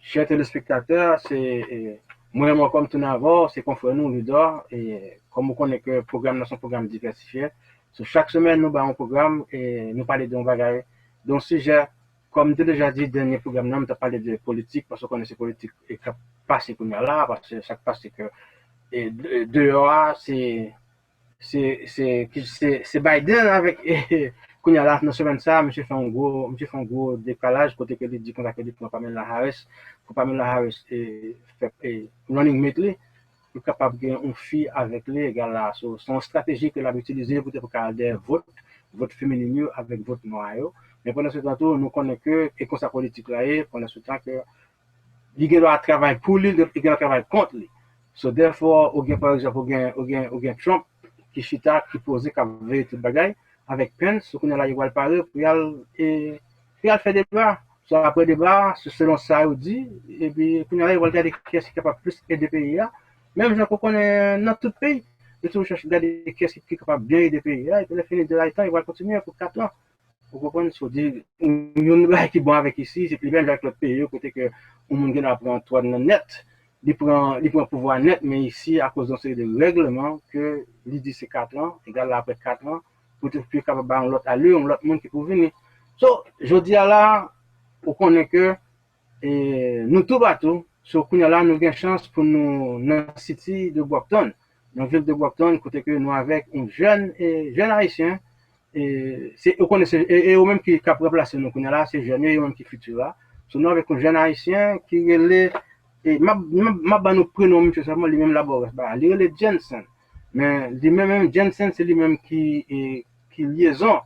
chers téléspectateurs, c'est moi comme tout d'abord, c'est confrère nous Ludor et comme vous connaissez que le programme c'est un programme diversifié. So, chaque semaine nous avons un programme et nous parlons d'un bagage, d'un sujet comme tu déjà dit dernier programme nous avons parlé de politique parce qu'on connaît politique et qui passe qu'on là parce que chaque passe que et dehors c'est Biden avec qu'on y a là dans semaine ça monsieur fait un gros décalage côté que il dit qu'on a que pour Pamela Harris et fait running mate lui pour capable de une fille avec lui égal là so, son stratégie que l'a utilisé pour garder vote féminin avec vote noir mais pendant ce temps nous connaissons que et comme ça politique là et pendant ce temps que il doit travailler pour lui il doit travailler contre lui so therefore ou bien par exemple ou bien Trump qui chita qui posait comme véritable bagaille avec Pence ce qu'on a là il va parler pour y faire débat soit après débat selon ça il dit et puis qu'on a là il va regarder qui est capable plus aider pays là même gens qu'on connaît dans tout pays il toujours chercher regarder qui est capable bien aider pays là et puis la fin de la temps il va continuer pour 4 ans vous comprenez ce que je dis une bail qui bon avec ici c'est plus bien avec l'autre pays côté que on monde prend toi net il prend pouvoir net mais ici à cause d'un série de règlements que il dit c'est 4 ans égal après 4 ans pour être plus capable de l'autre allure l'autre monde qui peut venir so je dis là on connaît que nous tout bateau so qu'on là nous avons chance pour nous dans City de Brockton dans la ville de Brockton côté que nous avec un jeune haïtien et c'est on connaît et eux même qui cap remplacer nous là c'est jeune et eux même qui futur là so nous avec un jeune haïtien qui relait et ma ba nous prénom monsieur seulement lui même là-bas bah lui relait Jensen mais lui même Jensen c'est lui même qui liaison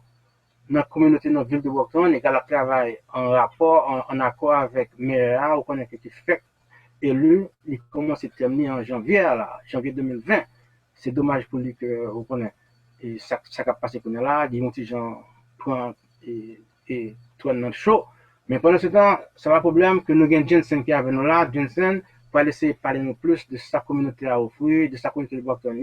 dans la communauté dans la ville de Brockton et qu'elle travaille en rapport en accord avec maire ou connaît qui fait élu il commence à terminer en janvier là janvier 2020 c'est dommage pour lui que vous connaissez et ça a passé pour nous là, des petits gens prennent et tournent notre show. Mais pendant ce temps, ça va problème que nous avons Jensen qui est avec nous là, Jensen, pour laisser parler nous plus de sa communauté à offrir, de sa communauté de Brockton.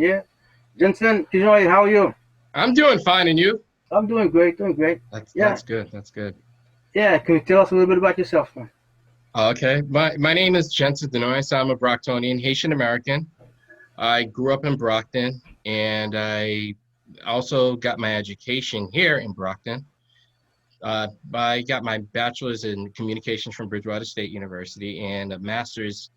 Jensen, how are you? I'm doing fine, and you? I'm doing great, doing great. That's good. That's good. Yeah, can you tell us a little bit about yourself, man? Okay. My name is Jensen Denoyes. I'm a Brocktonian, Haitian American. I grew up in Brockton, and I also got my education here in Brockton. I got my bachelor's in communications from Bridgewater State University and a master's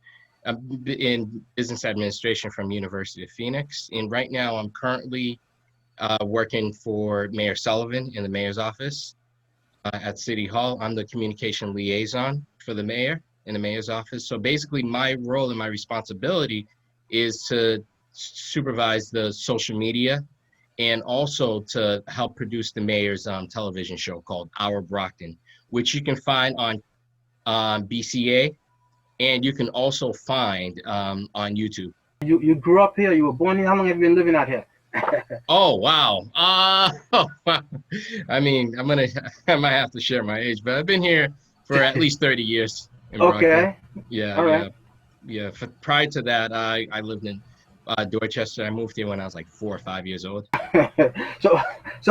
in business administration from University of Phoenix. And right now, I'm currently working for Mayor Sullivan in the mayor's office at City Hall. I'm the communication liaison for the mayor in the mayor's office. So basically, my role and my responsibility is to supervise the social media and also to help produce the mayor's television show called Our Brockton, which you can find on BCA, and you can also find on YouTube. You grew up here, you were born here, how long have you been living out here? Oh, wow. I mean, I might have to share my age, but I've been here for at least 30 years in Brockton. Okay. Yeah, all right. Yeah. Prior to that, I lived in Dorchester. I moved here when I was like 4 or 5 years old. So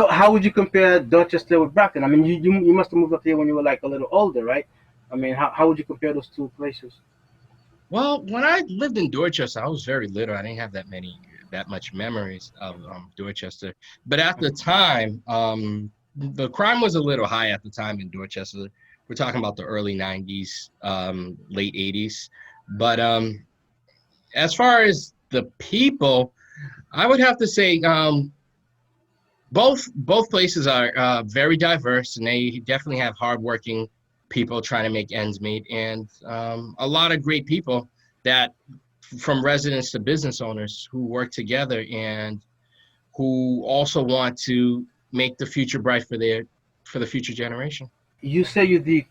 how would you compare Dorchester with Brockton? I mean, you must have moved up here when you were like a little older, right? I mean, how would you compare those two places? Well, when I lived in Dorchester, I was very little. I didn't have that much memories of Dorchester. But at the time, the crime was a little high at the time in Dorchester. We're talking about the early 90s, late 80s. But as far as the people, I would have to say both places are very diverse, and they definitely have hardworking people trying to make ends meet, and a lot of great people that from residents to business owners who work together and who also want to make the future bright for the future generation. You say you're the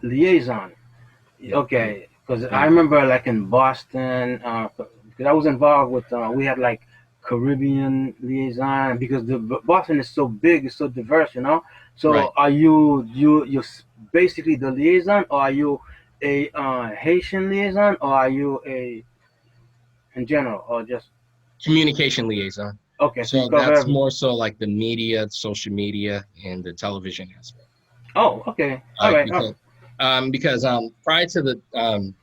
liaison. Yeah. Okay, because I remember like in Boston, because I was involved with, we had like Caribbean liaison because the Boston is so big, it's so diverse, you know. So Right. are you basically the liaison, or are you a Haitian liaison, or are you a in general, or just Communication liaison. okay? So So you cover that's everything. more so like the media, social media, and the television aspect. Oh, okay, all right. Because Because the,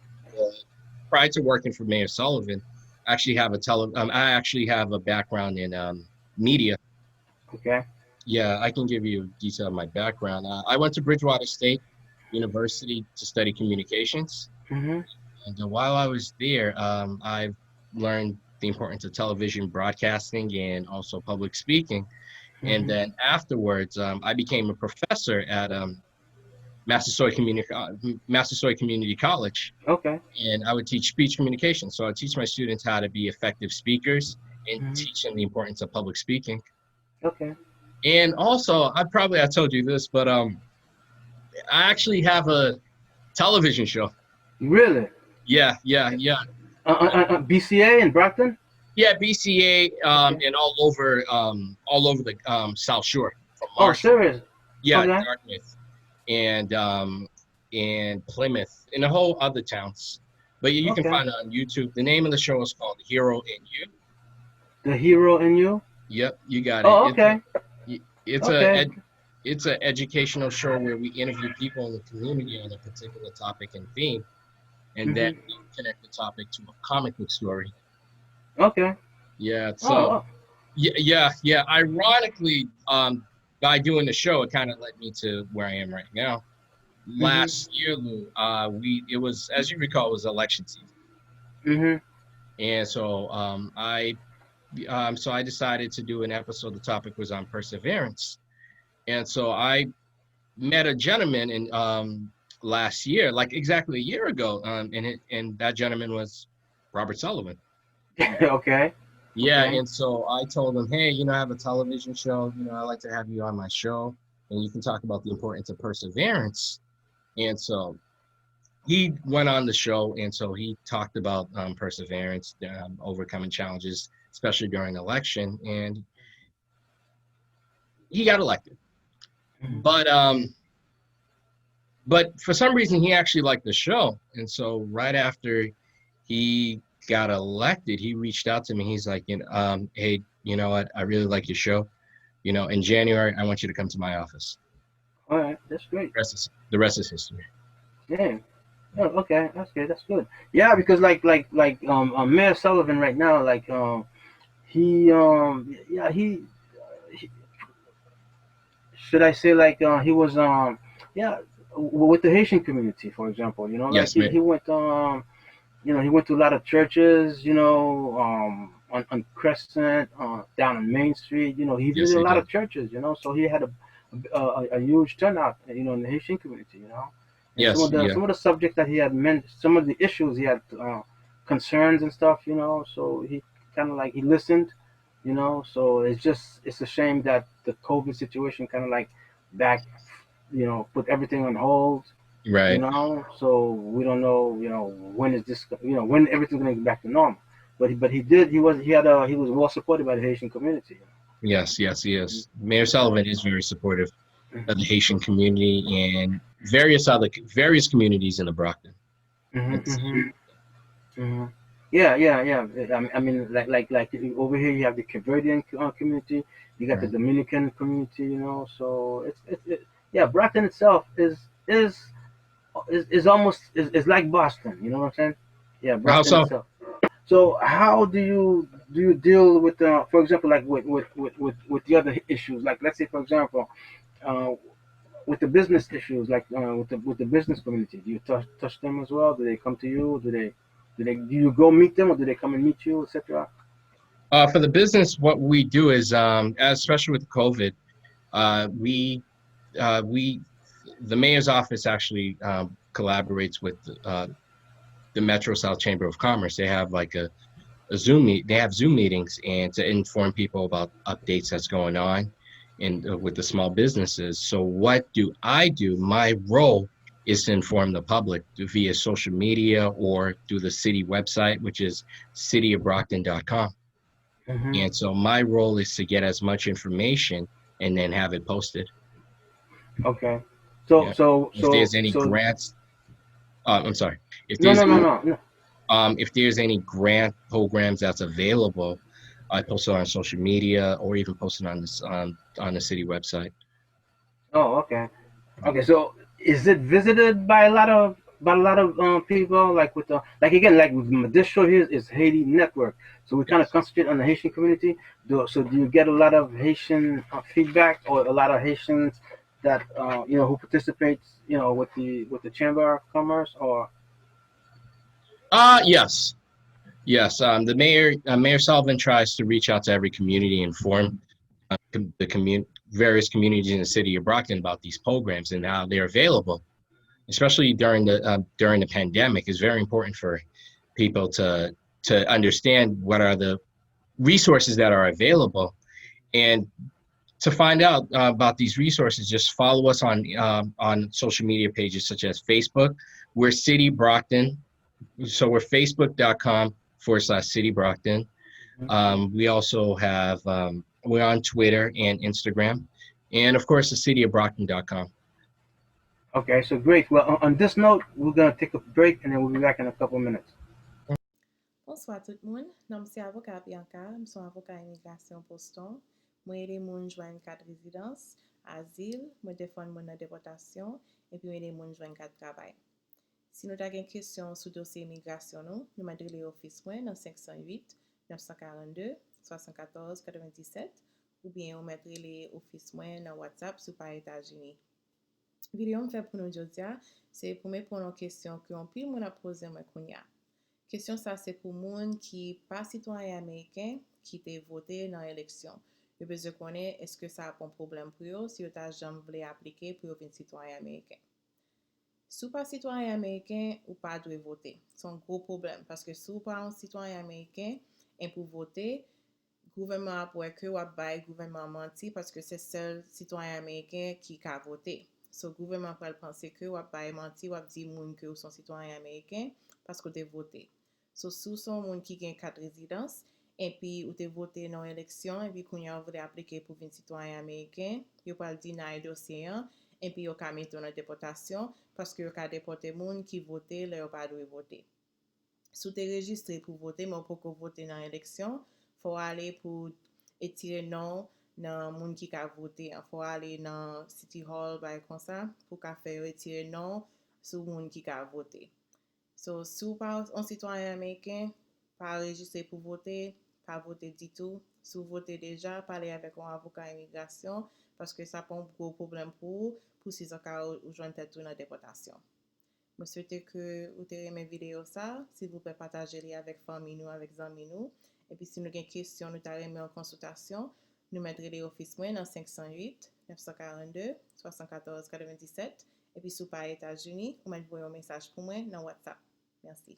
prior to working for Mayor Sullivan, I actually have a background in media. Okay. Yeah, I can give you a detail of my background. I went to Bridgewater State University to study communications, Mhm. and while I was there, I've learned the importance of television broadcasting and also public speaking. And Mhm. then afterwards, I became a professor at Massasoit Community College, Okay. and I would teach speech communication. So I teach my students how to be effective speakers and Mhm. teach them the importance of public speaking. Okay. And also, I told you this, but I actually have a television show. Really? Yeah. BCA in Brockton? Yeah, BCA Okay. and all over the South Shore from Oh, Marshall. serious? Yeah, Okay. Dartmouth and Plymouth and the whole other towns. But you can Okay. find it on YouTube. The name of the show is called Hero in You. The hero in you? Yep, you got it. Oh, okay. It's Okay. it's an educational show where we interview people in the community on a particular topic and theme, and then Mhm. we connect the topic to a comic book story. Okay. Yeah, Oh, so yeah. Ironically, by doing the show, it kind of led me to where I am right now. mhm. Last year, Lou, it was, as you recall, it was election season, Mhm. and so I decided to do an episode. The topic was on perseverance, and so I met a gentleman in last year, like exactly a year ago, and that gentleman was Robert Sullivan. Okay. Yeah, Okay. and so I told him, hey, I have a television show. I'd like to have you on my show, and you can talk about the importance of perseverance. And so he went on the show, and so he talked about perseverance, overcoming challenges, especially during election, and he got elected. Mhm. But um, but for some reason, he actually liked the show, and so right after he got elected, he reached out to me. He's like, hey, you know what? I really like your show. In January, I want you to come to my office. All right. That's great. The rest is history. Yeah. Oh, okay. That's good. That's good. Yeah, because Mayor Sullivan right now, he should I say he was yeah with the Haitian community, for example. Yes, He man. went he went to a lot of churches, on Crescent, down on Main Street. He Yes, visited a he lot did. of churches, so he had a huge turnout, in the Haitian community. And Yes, yeah, some of the subjects that he had meant, some of the issues he had, concerns and stuff, so he kind of he listened, so it's a shame that the COVID situation kind of back, put everything on hold, right. so we don't know, when is this, when everything's going to get back to normal. But he did, he was well supported by the Haitian community. Yes, yes, yes. Mayor Sullivan is very supportive of the Haitian community and various communities in the Brockton. Hmm. It's Hmm. Hmm. Yeah, yeah, yeah. I mean, over here you have the Cambodian community, you got the right. Dominican community, so yeah, Brockton itself is almost is like Boston, you know what I'm saying? Yeah, How Brockton so? itself. So how do you deal with, for example, like with the other issues? Like, let's say, for example, uh, with the business issues, like, with the business community, do you touch them as well? Do they come to you? Do you go meet them, or do they come and meet you, etc.? For the business, what we do is, especially with COVID, we we the mayor's office actually collaborates with the Metro South Chamber of Commerce. They have like a They have Zoom meetings and to inform people about updates that's going on and with the small businesses. So what do I do? My role is to inform the public via social media or through the city website, which is cityofbrockton.com. Hmm. And so my role is to get as much information and then have it posted. Okay. So Yeah. so If so there's any so grants, I'm sorry. If no, there's no, no, any no, no. If there's any grant programs that's available, I post it on social media or even post it on the city website. Oh, okay. Okay, so is it visited by a lot of people, like with the, like again, like with this show here is Haiti Network, so we kind of Yes. concentrate on the Haitian community. So do you get a lot of Haitian feedback, or a lot of Haitians that who participates, with the Chamber of Commerce, or Yes. Yes. Mayor Sullivan tries to reach out to every community and inform various communities in the city of Brockton about these programs and how they're available, especially during the pandemic. It's very important for people to understand what are the resources that are available. And to find out about these resources, just follow us on social media pages such as Facebook. We're City Brockton. So we're facebook.com/City Brockton. We also have, we're on Twitter and Instagram. And of course, the cityofbrockton.com. okay? So great. Well, on this note, we're gonna take a break, and then we'll be back in a couple of minutes. Bonsoir tout le monde. Nom c'est avocat Bianca, je suis avocat immigration Boston. Moi aider moun joindre carte résidence, asile, moi défendre mon déportation et puis aider moun joindre carte travail. Si nous avons une question sur le dossier immigration, nous mettons les office dans 508 942 74 97 ou bien on mettrait les office dans WhatsApp sur par États-Unis. Vidéo me fait pour nous aujourd'hui, c'est pour me prendre une question que on peut me poser moi kounya. Question ça c'est pour moun qui pas citoyen américain qui te voté dans l'élection. Je besoin connaître est-ce que ça a un problème pour eux si vous avez jamais voulu appliquer pour devenir citoyen américain. Si vous pas citoyen américain ou pas doit voter. C'est un gros problème parce que si vous pas un citoyen américain et pour voter, gouvernement a pour que ou bail gouvernement menti parce que c'est seul citoyen américain qui a voté. So gouvernement peut penser que ou bail menti ou dire moun que ou sont citoyen américain parce que tu voté. So sous son moun qui gagne carte résidence et puis ou te voté dans l'élection et puis qu'on y a voulu appliquer pour devenir citoyen américain, yo pas le deny dossier et puis yo ka mettre dans déportation parce que yo ka déporter moun qui voté là yo pas doit voter. Si tu es registré pour voter mais pour que voter dans l'élection, faut aller pour étirer non dans moun qui a voté, faut aller dans City Hall comme ça pour ka faire étirer non sur moun qui a voté. So, si vous pas un citoyen américain, pas enregistré pour voter, pas voter du tout. Si vous votez déjà, parlez avec un avocat immigration parce que ça pose un gros problème pour si vous avez rejoindre tête dans la déportation. Je souhaite que vous ayez mes vidéos ça, si vous pouvez partager les avec famille nous, avec amis nous. Et puis si nous avons des questions, nous avons en consultation, nous mettrons les offices dans 508 942 74 97. Et puis si vous pas États-Unis, vous m'envoyez un message pour moi dans WhatsApp. Merci.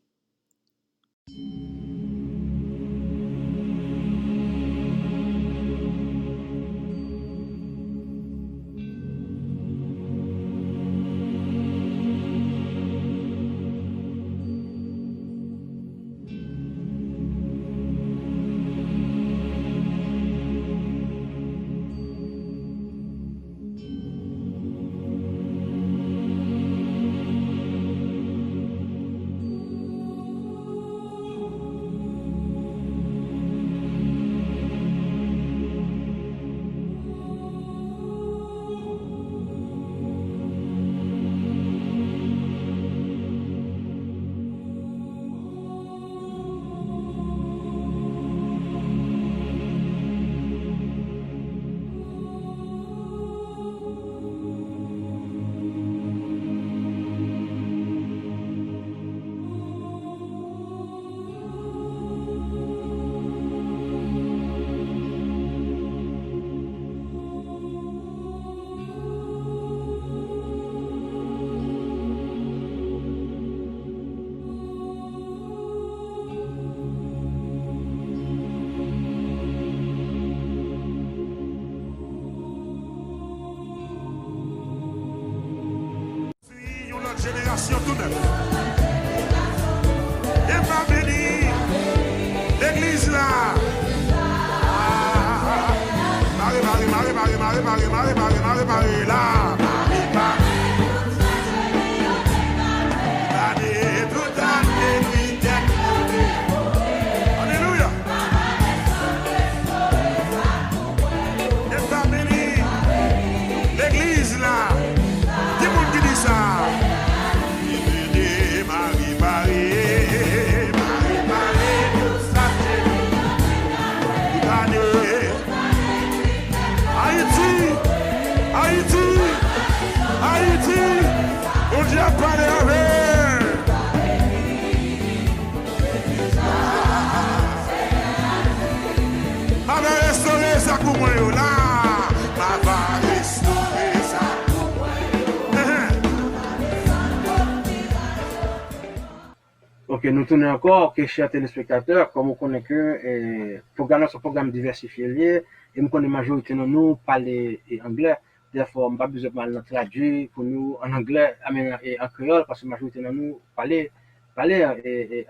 Ok, nous tournons encore, ok, chers téléspectateurs, comme on connaît que programme, ce programme diversifié lié, et nous connaissons majorité de nous parler anglais. Therefore, on n'a pas besoin de traduire pour nous en anglais, et en créole, parce que la majorité de nous parler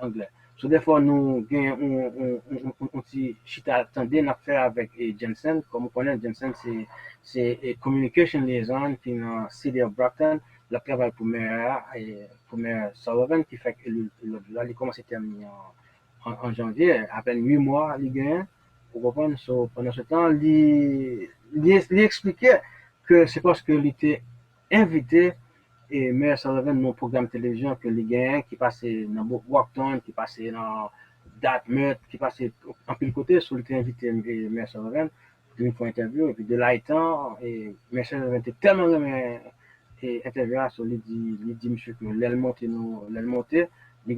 anglais. So, therefore, nous avons un petit chita attendé à faire avec Jensen. Comme on connaît, Jensen, c'est Communication Liaison qui est dans City of Brockton. Le travail pour maire Sullivan, qui fait que là, il commence à terminer en janvier, à peine 8 mois, il gagne. Pour comprendre, so, pendant ce temps, il expliquait que c'est parce qu'il était invité et maire Sullivan dans un programme de télévision que il gagne, qui passait dans Brockton, qui passait dans Dartmouth, qui passait en pile côté, sur il était invité maire Sullivan pour une interview, et puis de là étant, et maire Sullivan était tellement et interviewer sur il dit monsieur que l'aile monter il y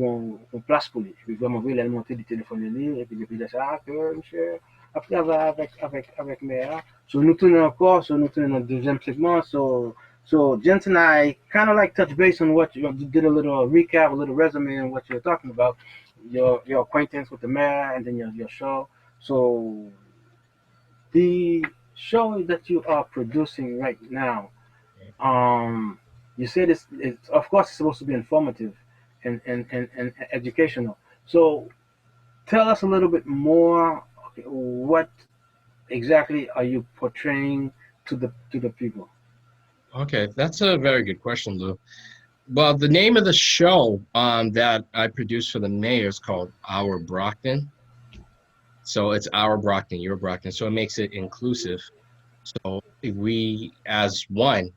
a une place pour lui et puis vraiment l'aile monter du téléphone et puis depuis ça que monsieur après avec Mea so nous tournons encore so nous tournons dans le deuxième segment so Jensen I kind of like touch base on what you did a little recap a little resume on what you're talking about your acquaintance with the mayor and then your show so the show that you are producing right now you said it's of course it's supposed to be informative and educational. So tell us a little bit more. Okay, what exactly are you portraying to the people? Okay, that's a very good question, Lou. Well, the name of the show that I produced for the mayor is called Our Brockton. So it's Our Brockton, Your Brockton. So it makes it inclusive. So we as one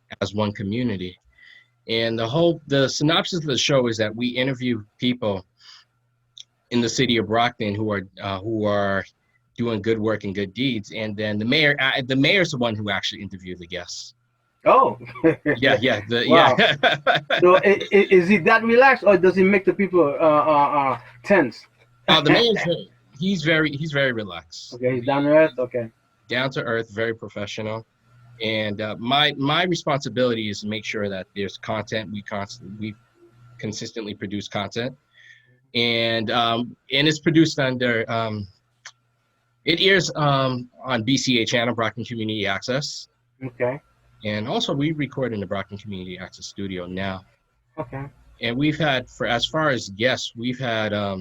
community. And the synopsis of the show is that we interview people in the city of Brockton who are doing good work and good deeds, and then the mayor's the one who actually interviewed the guests. Oh, wow. Yeah. So is he that relaxed, or does he make the people tense? The mayor's he's very relaxed. Okay, he's down to earth. Okay. Down to earth, very professional. And my responsibility is to make sure that there's content. We consistently produce content, and it's produced under it airs on BCA channel, Brockton Community Access. Okay. And also we record in the Brockton Community Access studio now. Okay. And we've had, for as far as guests, we have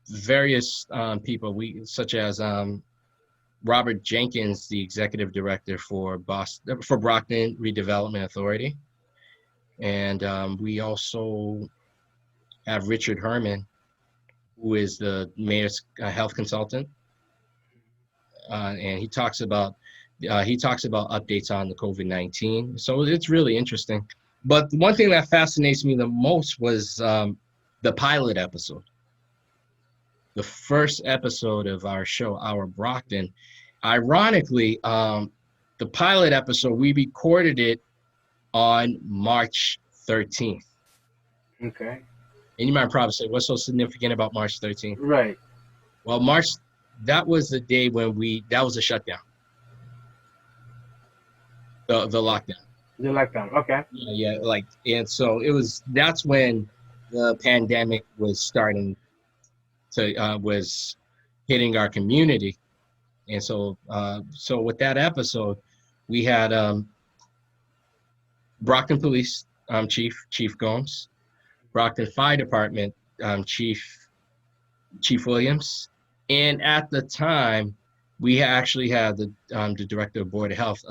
various people, such as Robert Jenkins, the executive director for Brockton Redevelopment Authority. And we also have Richard Herman, who is the mayor's health consultant. And he talks about updates on the COVID-19. So it's really interesting. But the one thing that fascinates me the most was the pilot episode. The first episode of our show, Our Brockton. Ironically, the pilot episode, we recorded it on March 13th. Okay. And you might probably say, what's so significant about March 13th? Right. Well, that was the day when that was a shutdown. The lockdown. The lockdown. Okay. Yeah, and so that's when the pandemic was starting was hitting our community. And so with that episode, we had Brockton Police Chief Gomes, Brockton Fire Department Chief Williams, and at the time we actually had the Director of Board of Health,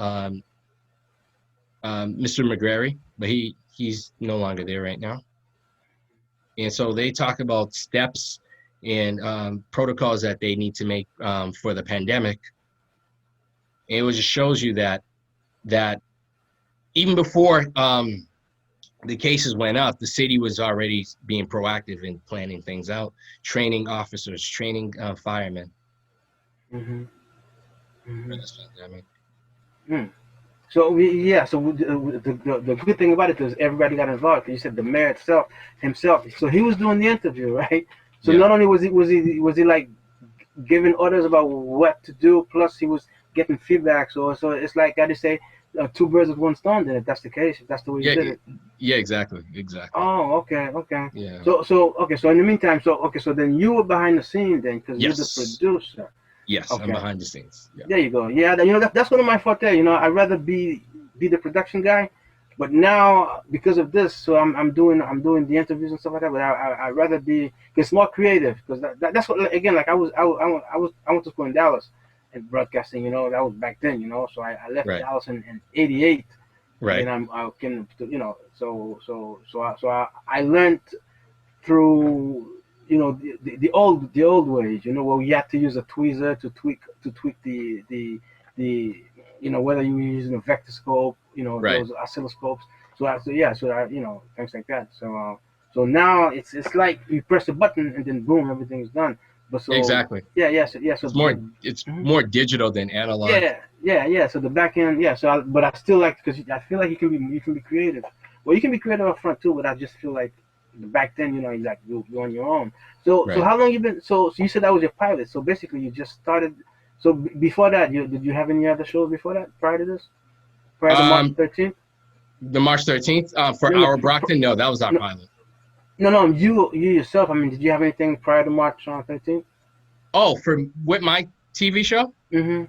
Mr. McGrary, but he's no longer there right now. And so they talk about steps and protocols that they need to make for the pandemic. And it just shows you that even before the cases went up, the city was already being proactive in planning things out, training officers, training firemen. Mm-hmm. Mm-hmm. For this pandemic. So the good thing about it is everybody got involved. You said the mayor himself. So he was doing the interview, right? So not only was he like giving orders about what to do, plus he was getting feedback. So it's like I just say two birds with one stone. Then, if that's the case, if that's the way you Yeah, did it. yeah, exactly. Oh, okay, okay. Yeah. So in the meantime, so then you were behind the scene then, because you're the Yes. producer. Yes, I'm Okay. behind the scenes. Yeah. There you go. Yeah, that's one of my forte. I'd rather be the production guy, but now because of this, so I'm doing the interviews and stuff like that. But I'd rather be, it's more creative, because that's what, again, like I went to school in Dallas and broadcasting. That was back then. So I left Right. Dallas in '88, and then Right. I came to, so I learned through the old ways, where we had to use a tweezer to tweak the whether you were using a vector scope, Right. those oscilloscopes. Things like that. So now it's like you press a button and then boom, everything's done. But so Exactly. yeah, so It's mhm. more digital than analog. Yeah. So the back end, yeah. But I still like, because I feel like you can be creative. Well, you can be creative up front too, but I just feel like the back then, you're on your own. So Right. how long you been? So you said that was your pilot. So basically, you just started. So before that, did you have any other shows before that, prior to this, prior to March Um, 13th? the March 13th, for No, no, our Brockton, no, that was our no, pilot. no. You yourself. I mean, did you have anything prior to March 13th? Oh, for with my TV show? Mm-hmm.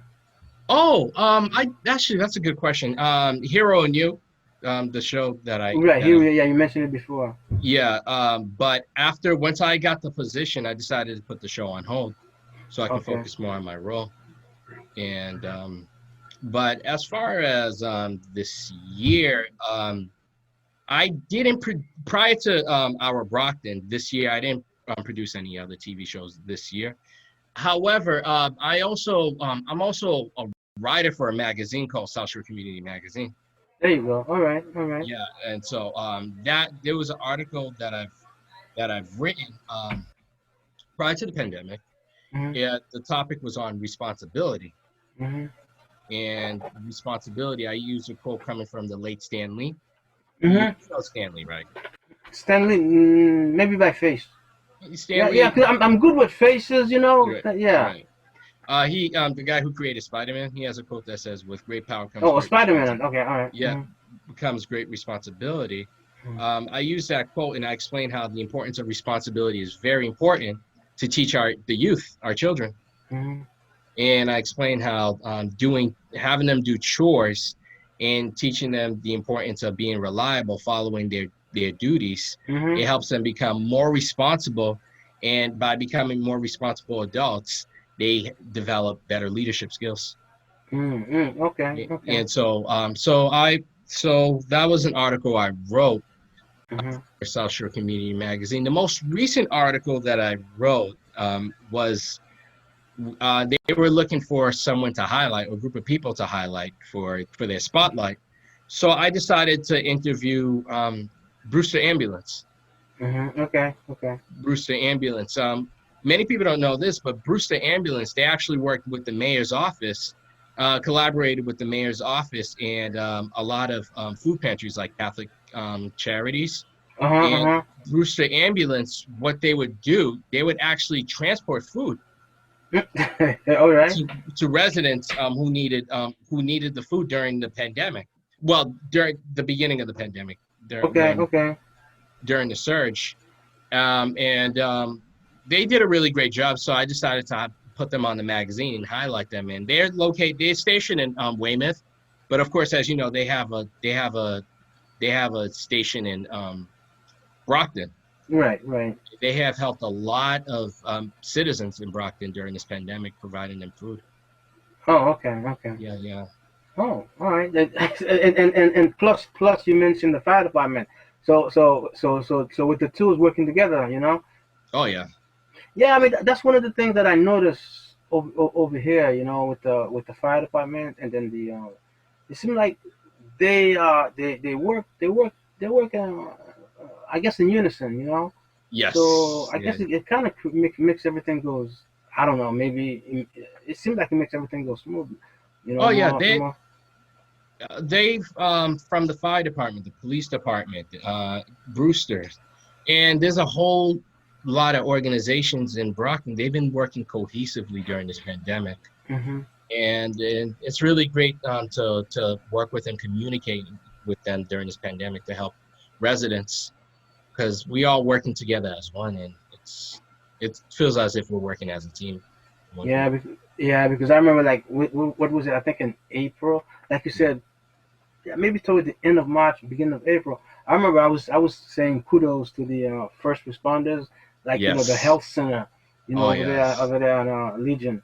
Oh, I actually that's a good question. Hero and You, the show Right that here, I yeah, you mentioned it before. yeah, but after once I got the position, I decided to put the show on hold so I can Okay. focus more on my role. And but as far as this year, I didn't prior to our Brockton this year. I didn't produce any other TV shows this year. However, I'm also a writer for a magazine called South Shore Community Magazine. There you go. All right. All right. Yeah, and so that there was an article that I've written prior to the pandemic. Mm-hmm. Yeah, the topic was on responsibility. Mm-hmm. And responsibility, I used a quote coming from the late Stan Lee. You Mm-hmm. know Stan Lee, right? Stanley, maybe by face. Stan Yeah, yeah. Lee, 'Cause I'm good with faces. right, Yeah. right. He the guy who created Spider-Man, he has a quote that says, "With great power comes Oh, great Spider-Man. responsibility." Okay. All right. Yeah, becomes great responsibility. I use that quote and I explain how the importance of responsibility is very important to teach the youth, our children. Mm-hmm. And I explain how having them do chores and teaching them the importance of being reliable, following their duties. It Mm-hmm. helps them become more responsible, and by becoming more responsible adults, they develop better leadership skills. Mm-hmm. Okay. Okay. And so that was an article I wrote Mm-hmm. for South Shore Community Magazine. The most recent article that I wrote was they were looking for someone to highlight, or a group of people to highlight for their spotlight. So I decided to interview Brewster Ambulance. Mm-hmm. Okay. Okay. Brewster Ambulance. Many people don't know this, but Brewster Ambulance, they actually worked with the mayor's office, collaborated with the mayor's office and a lot of food pantries like Catholic charities. Uh huh. Uh And huh. Brewster Ambulance, what they would do, they would actually transport food All right. to residents who needed the food during the pandemic. Well, during the beginning of the pandemic, Okay. Okay. during the surge, and they did a really great job. So I decided to put them on the magazine and highlight them. And they're stationed in Weymouth, but of course, as you know, they have a station in Brockton. Right. Right. They have helped a lot of citizens in Brockton during this pandemic, providing them food. Oh. Okay. Okay. Yeah, yeah. Oh. All right. And plus you mentioned the fire department. So with the tools working together. Oh, yeah. Yeah, I mean that's one of the things that I noticed over here, with the fire department, and then it seems like they work I guess in unison. So Yes. I Yeah. guess it kind of makes everything goes. I don't know, maybe it seems like it makes everything go smooth. Oh, yeah. More. They've from the fire department, the police department, Brewster, and there's a whole lot of organizations in Brockton. They've been working cohesively during this pandemic. Hmm. and it's really great to work with and communicate with them during this pandemic to help residents because we all working together as one, and it feels as if we're working as a team, one Yeah, group. yeah, because I remember like what was it? I think in April, like you said, yeah, maybe toward the end of March, beginning of April. I remember I was saying kudos to the first responders, like the Yes. health center, Oh over yes. there in Legion.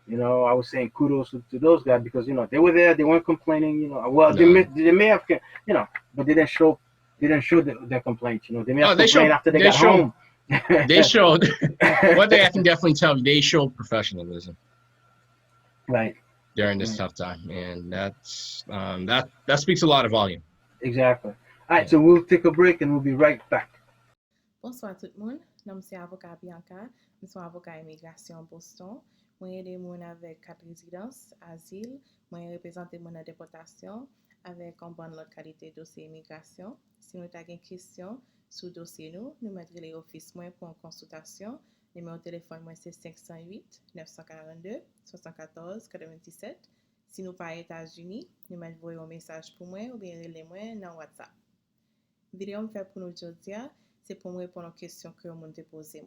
I was saying kudos to those guys because they were there, they weren't complaining. Well, No. they may have, but they didn't show their complaints. They may Oh, have complained after they they got showed home. they showed one thing I can definitely tell you, they showed professionalism Right, during this right, tough time, and that speaks a lot of volume. exactly. All right, Yeah. so we'll take a break and we'll be right back. Bonsoir tout le monde. Nom c'est avocat Bianca. Je suis avocat immigration Boston. Moi aide moun avec carte résidence, asile. Moi représente moun en déportation avec une bonne l'autre qualité dossier immigration. Si nous avons une question sur dossier nous mettrons les offices moi pour une consultation. Numéro de téléphone moi c'est 508 942 74 97. Si nous pas aux États-Unis, nous mettons un message pour moi ou bien relais moi dans WhatsApp. Vidéo me fait pour nous aujourd'hui, c'est pour me répondre aux questions que vous avez posées.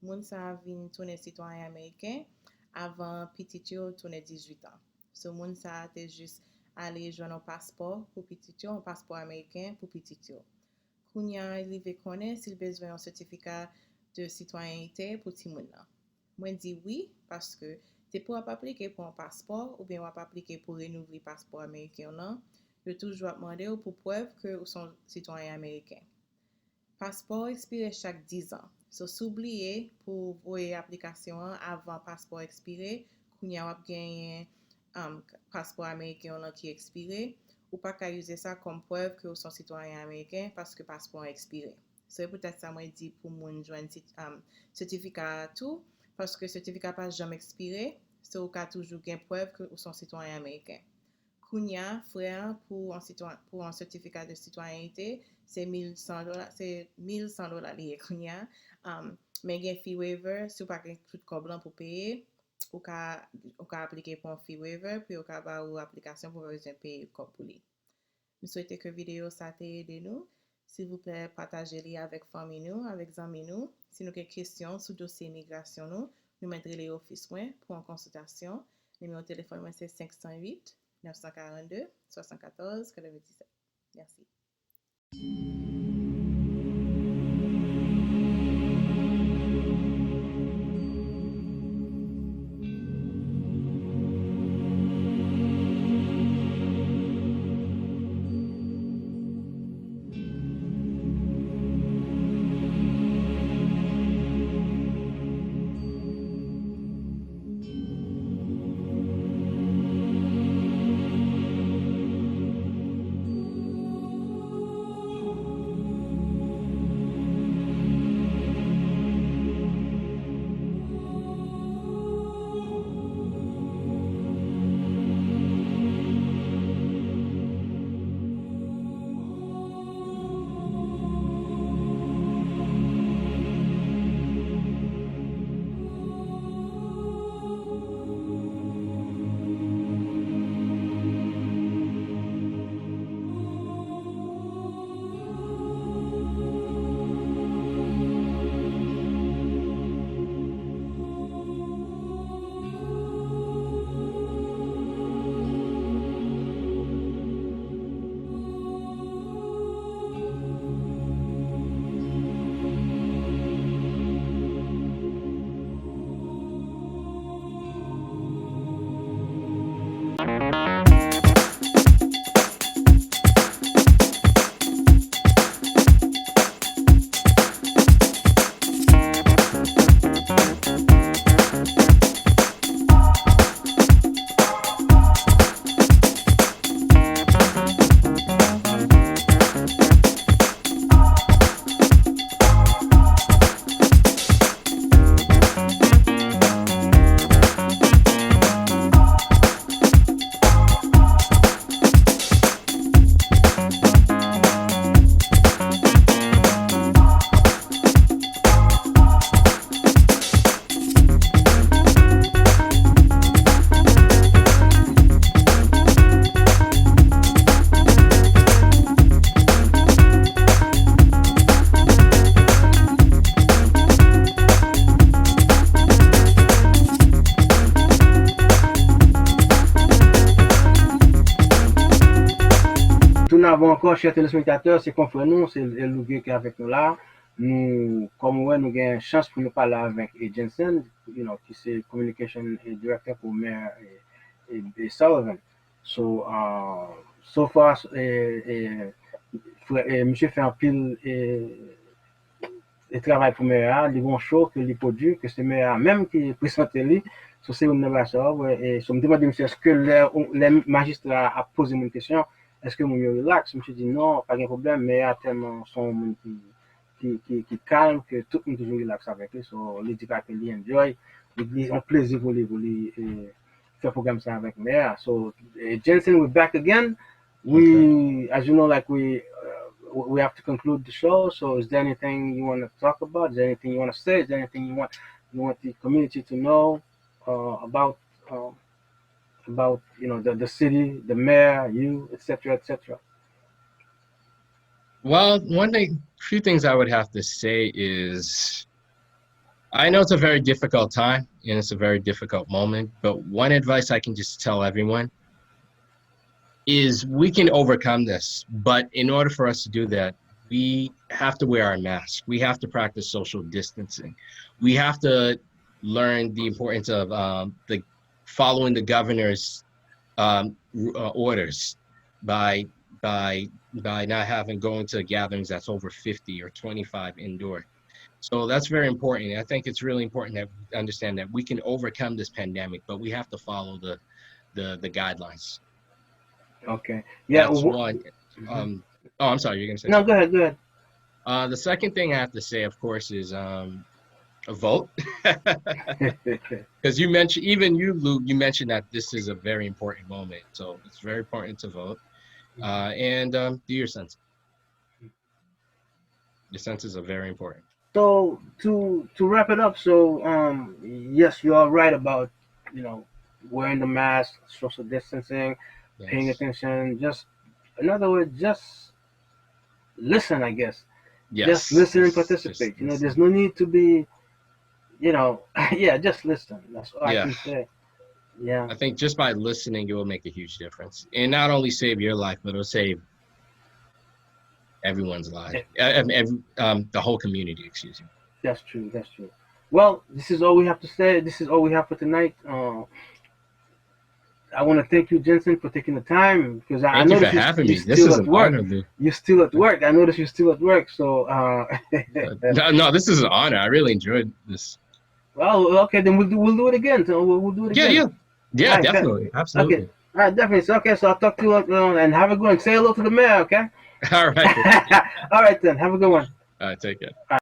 Moun sa vin tourner citoyen américain avant petit yo tourner 18 ans. So moun sa te juste aller joindre un passeport pour petit yo, un passeport américain pour petit yo. Kounya il veut connaître s'il besoin un certificat de citoyenneté pour ti moun nan. Moi dis oui parce que tu peux appliquer pour un passeport ou bien appliquer pour renouveler passeport américain nan. Yo toujours demander pour preuve que vous sont citoyen américain. Passeport expire chaque 10 ans. So, s'oublier pour voyer application avant passeport expiré, qu'on y a gagné passeport américain qui expiré, ou pas qu'à user ça comme preuve que vous sont citoyen américain parce que passeport expiré. So, peut-être ça m'a dit pour moun joindre certificat tout parce que certificat pas jamais expiré, so ou ka toujours gain preuve que vous sont citoyen américain. Kounya, frère, pour un certificat de citoyenneté, c'est $1,100, c'est $1,100 lié Kounya. Mais il y a un fee waiver, si vous n'avez pas tout de blanc pour payer, vous pouvez appliquer pour un fee waiver, puis vous pouvez avoir une application pour besoin de payer comme pour lui. Je souhaite que la vidéo ça t'aide nous. S'il vous plaît, partagez-les avec famille nous, avec amis nous. Si nous avez des questions sur le dossier immigration nous mettrons les offices pour une consultation. Le numéro de téléphone c'est 508 942 74 97. Merci. avant encore, chers téléspectateurs, c'est confrère nous, c'est Lougué qui est avec nous là. Nous, comme ouais, nous avons une chance pour nous parler avec Jensen, qui c'est Communication Director pour Mayor et Sullivan. So far, monsieur fait un pile et travail pour Mayor, les bons shows que les produits, que c'est Mayor même qui présente lui. So c'est une innovation. Et so me demande, monsieur, est-ce que les magistrats a posé une question? Est-ce que mon relax? Je me suis dit non, pas de problème, mais il y a tellement son monde qui calme que tout le monde toujours relax avec lui. So, les dit qu'il enjoy, il a un plaisir pour lui faire programme ça avec moi. So, Jensen, we're back again. Okay. As you know, like we have to conclude the show. So, is there anything you want to talk about? Is there anything you want to say? Is there anything you want the community to know about? About the city, the mayor, you, etc., etc. Well, few things I would have to say is I know it's a very difficult time and it's a very difficult moment, but one advice I can just tell everyone is we can overcome this. But in order for us to do that, we have to wear our masks. We have to practice social distancing. We have to learn the importance of the following the governor's orders by not having going to gatherings that's over 50 or 25 indoor. So that's very important. I think it's really important that we understand that we can overcome this pandemic, but we have to follow the guidelines. Okay. Yeah. That's one. Oh, I'm sorry. You're gonna say No, something. go ahead. The second thing I have to say, of course, is a vote. Because you mentioned, even you, Luke, you mentioned that this is a very important moment. So it's very important to vote and do your census. Your senses are very important. So to wrap it up, so yes, you are right about wearing the mask, social distancing, paying Yes. attention. Just in other words, just listen, I guess. Just Yes. listen and participate. There's no need to be, yeah, just listen. That's all I Yeah. can say. Yeah. I think just by listening, it will make a huge difference. And not only save your life, but it'll save everyone's life. The whole community, excuse me. That's true. That's true. Well, this is all we have to say. This is all we have for tonight. I want to thank you, Jensen, for taking the time because I Thank you for noticed having you're me. This still is at an work. honor, Lou. You're still at work. I noticed you're still at work. So, No, this is an honor. I really enjoyed this. well, okay, then we'll do it again. So we'll do it again. Yeah, All right, definitely. Absolutely. Okay. All right, definitely. So, okay, so I'll talk to you and have a good one. Say hello to the mayor, okay? All right. All right, then. Have a good one. All right, take care. All right.